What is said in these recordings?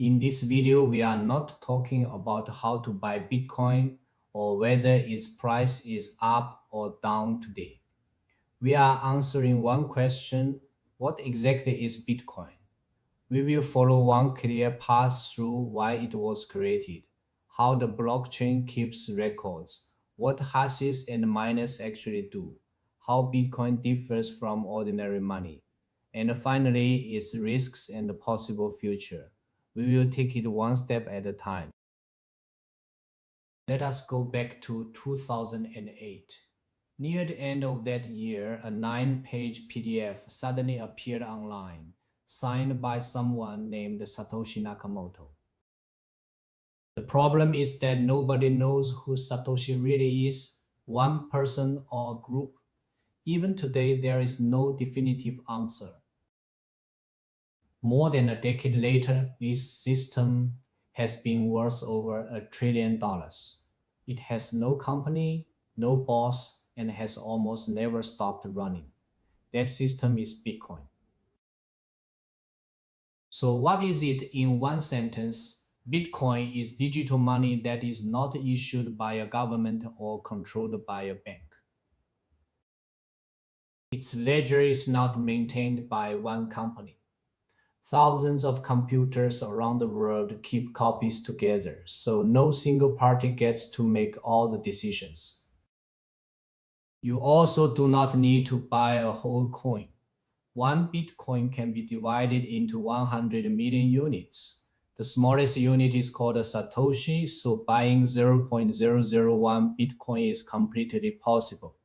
In this video, we are not talking about how to buy Bitcoin or whether its price is up or down today. We are answering one question: what exactly is Bitcoin? We will follow one clear path through why it was created, how the blockchain keeps records, what hashes and miners actually do, how Bitcoin differs from ordinary money, and finally its risks and the possible future. We will take it one step at a time. Let us go back to 2008. Near the end of that year, a 9-page PDF suddenly appeared online, signed by someone named Satoshi Nakamoto. The problem is that nobody knows who Satoshi really is, one person or a group. Even today, there is no definitive answer. More than a decade later, this system has been worth over $1 trillion. It has no company, no boss, and has almost never stopped running. That system is Bitcoin. So what is it in one sentence? Bitcoin is digital money that is not issued by a government or controlled by a bank. Its ledger is not maintained by one company. Thousands of computers around the world keep copies together, so no single party gets to make all the decisions. You also do not need to buy a whole coin. One Bitcoin can be divided into 100 million units. The smallest unit is called a Satoshi, so buying 0.001 Bitcoin is completely possible.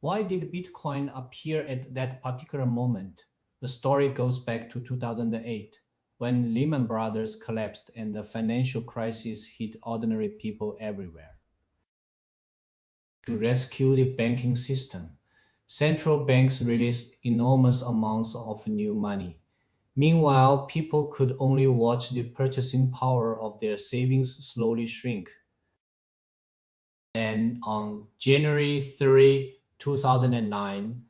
Why did Bitcoin appear at that particular moment? The story goes back to 2008, when Lehman Brothers collapsed and the financial crisis hit ordinary people everywhere. To rescue the banking system, central banks released enormous amounts of new money. Meanwhile, people could only watch the purchasing power of their savings slowly shrink. And on January 3, 2009,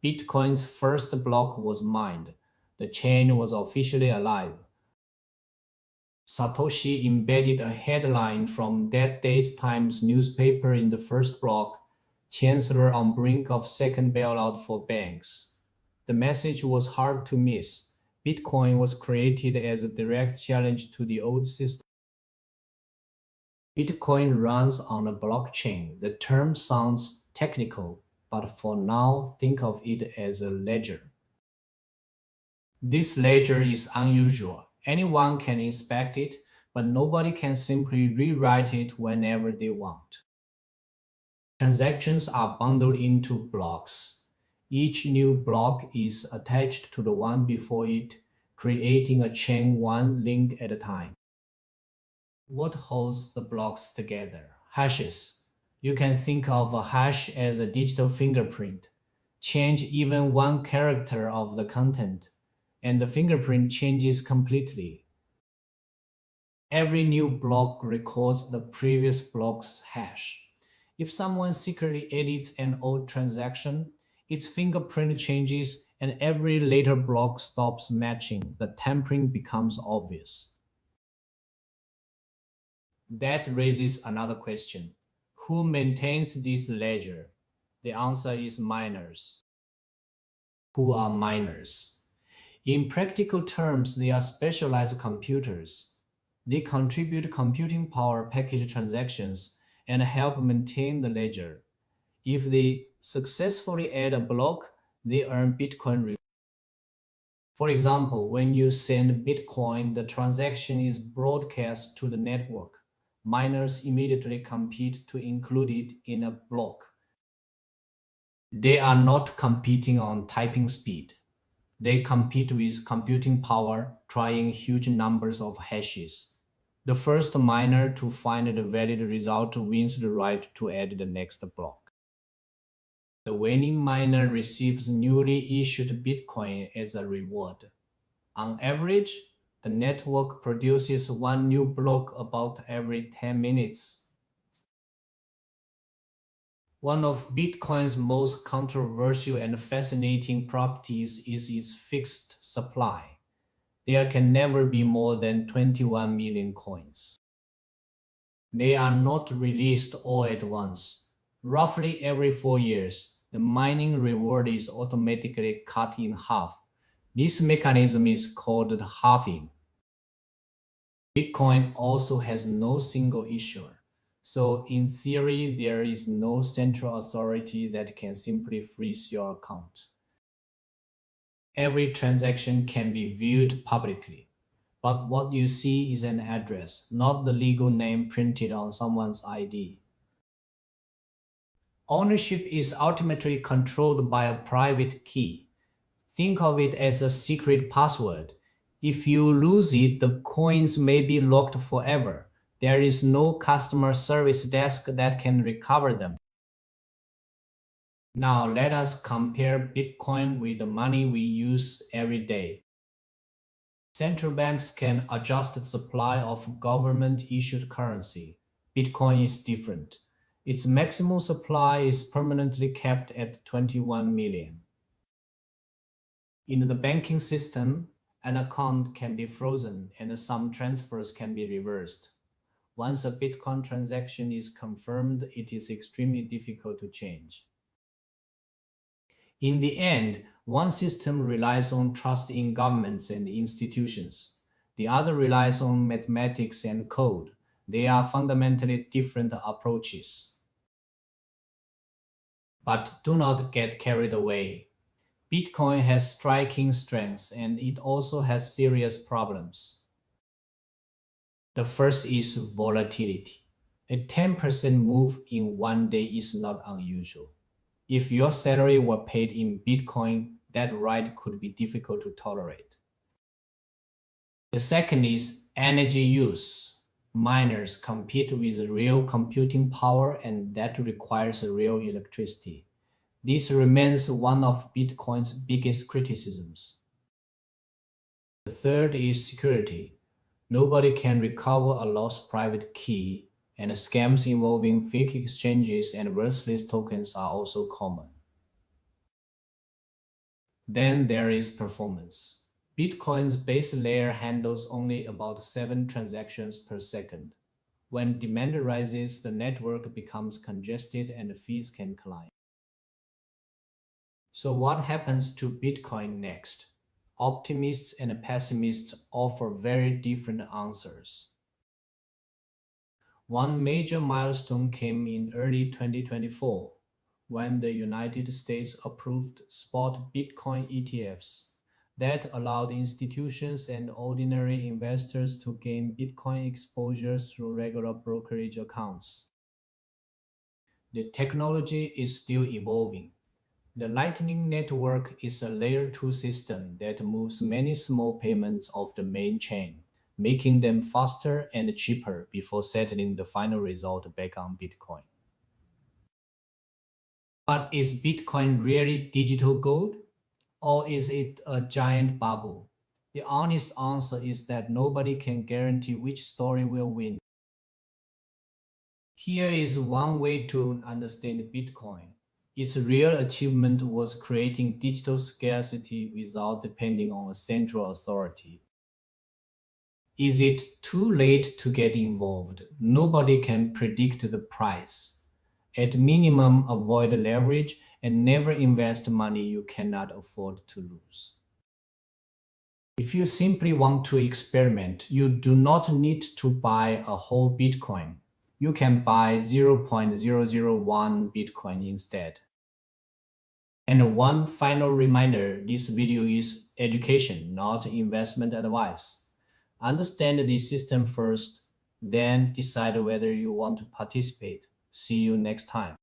Bitcoin's first block was mined. The chain was officially alive. Satoshi embedded a headline from that day's Times newspaper in the first block: Chancellor on brink of second bailout for banks. The message was hard to miss. Bitcoin was created as a direct challenge to the old system. Bitcoin runs on a blockchain. The term sounds technical, but for now, think of it as a ledger. This ledger is unusual. Anyone can inspect it, but nobody can simply rewrite it whenever they want. Transactions are bundled into blocks. Each new block is attached to the one before it, creating a chain one link at a time. What holds the blocks together? Hashes. You can think of a hash as a digital fingerprint. Change even one character of the content, and the fingerprint changes completely. Every new block records the previous block's hash. If someone secretly edits an old transaction, its fingerprint changes and every later block stops matching. The tampering becomes obvious. That raises another question. Who maintains this ledger? The answer is miners. Who are miners? In practical terms, they are specialized computers. They contribute computing power, package transactions, and help maintain the ledger. If they successfully add a block, they earn Bitcoin. For example, when you send Bitcoin, the transaction is broadcast to the network. Miners immediately compete to include it in a block. They are not competing on typing speed. They compete with computing power, trying huge numbers of hashes. The first miner to find the valid result wins the right to add the next block. The winning miner receives newly issued Bitcoin as a reward. On average, the network produces one new block about every 10 minutes. One of Bitcoin's most controversial and fascinating properties is its fixed supply. There can never be more than 21 million coins. They are not released all at once. Roughly every 4 years, the mining reward is automatically cut in half. This mechanism is called halving. Bitcoin also has no single issuer. So in theory, there is no central authority that can simply freeze your account. Every transaction can be viewed publicly, but what you see is an address, not the legal name printed on someone's ID. Ownership is ultimately controlled by a private key. Think of it as a secret password. If you lose it, the coins may be locked forever. There is no customer service desk that can recover them. Now let us compare Bitcoin with the money we use every day. Central banks can adjust the supply of government-issued currency. Bitcoin is different. Its maximum supply is permanently capped at 21 million. In the banking system, an account can be frozen and some transfers can be reversed. Once a Bitcoin transaction is confirmed, it is extremely difficult to change. In the end, one system relies on trust in governments and institutions. The other relies on mathematics and code. They are fundamentally different approaches. But do not get carried away. Bitcoin has striking strengths and it also has serious problems. The first is volatility. A 10% move in one day is not unusual. If your salary were paid in Bitcoin, that ride could be difficult to tolerate. The second is energy use. Miners compete with real computing power and that requires real electricity. This remains one of Bitcoin's biggest criticisms. The third is security. Nobody can recover a lost private key, and scams involving fake exchanges and worthless tokens are also common. Then there is performance. Bitcoin's base layer handles only about 7 transactions per second. When demand rises, the network becomes congested and fees can climb. So what happens to Bitcoin next? Optimists and pessimists offer very different answers. One major milestone came in early 2024 when the United States approved spot Bitcoin ETFs that allowed institutions and ordinary investors to gain Bitcoin exposure through regular brokerage accounts. The technology is still evolving. The Lightning Network is a layer 2 system that moves many small payments off the main chain, making them faster and cheaper before settling the final result back on Bitcoin. But is Bitcoin really digital gold? Or is it a giant bubble? The honest answer is that nobody can guarantee which story will win. Here is one way to understand Bitcoin. Its real achievement was creating digital scarcity without depending on a central authority. Is it too late to get involved? Nobody can predict the price. At minimum, avoid leverage and never invest money you cannot afford to lose. If you simply want to experiment, you do not need to buy a whole Bitcoin. You can buy 0.001 Bitcoin instead. And one final reminder, this video is education, not investment advice. Understand the system first, then decide whether you want to participate. See you next time.